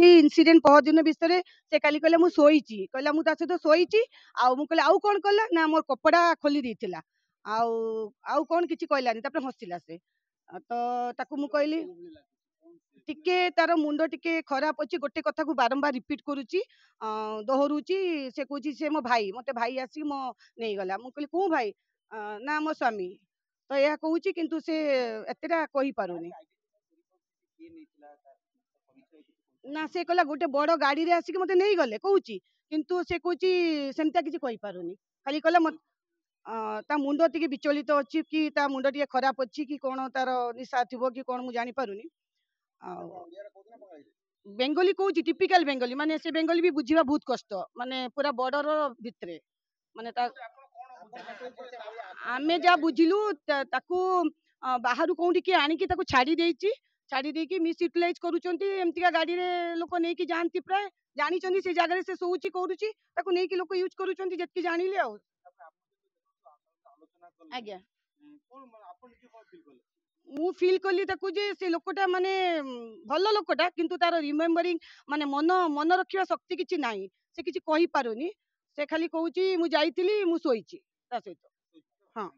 incident पहर दिन विषय से काली कहला मु सोईची कहला मु ता सहित सोईची आउ मु कहले आउ कोन कहला ना मोर कपड़ा खोली देथिला आउ आउ कोन किछि कहलानी तापर हसिला से तो ताकू मु कहली टिके तार मुंड टिके खराब अछि गोटे कथा को बारंबार रिपीट करूची दोहरुची से कहूची से मो भाई मते भाई आसी मो नहीं गला मु कहली को भाई ना मो स्वामी तो यह कहूची किंतु से एतेटा कहि पारुनी ना से कहला गोटे बड़ गाड़ी रे आसिक मते नहीं गले कहूची किंतु से कहूची सेमता किछि कहि पारुनी खाली कहला ता मुंड टिके विचलित अछि कि ता मुंड टिके खराब अछि कि कोन तार निशा थिबो कि कोन मु जानि पारुनी बेंगली कहूची टिपिकल बेंगली माने से बेंगली भी बुझिबा बहुत कष्ट माने पूरा बॉर्डर भितरे माने ता आमे जा बुझिलु ताकू बाहरु कोउठी के आनी कि ताकू छाड़ी देकी मिस यूटिलाइज करूचंती एमतिका गाड़ी रे लोक नै कि जानती प्राय जानी चंदी से जगह रे से सोउची करूची ताकू नै कि लोक यूज करूचंती जतकी जानिले आ आज्ञा मु फील कली ताकू जे से लोकटा माने भलो लोकटा किंतु तार रिमेम्बरिंग माने मन मन रखिबा शक्ति किछि नाही से किछि कहि पारुनी से खाली कहूची मु जाईतिली मु सोईची ता सहित हाँ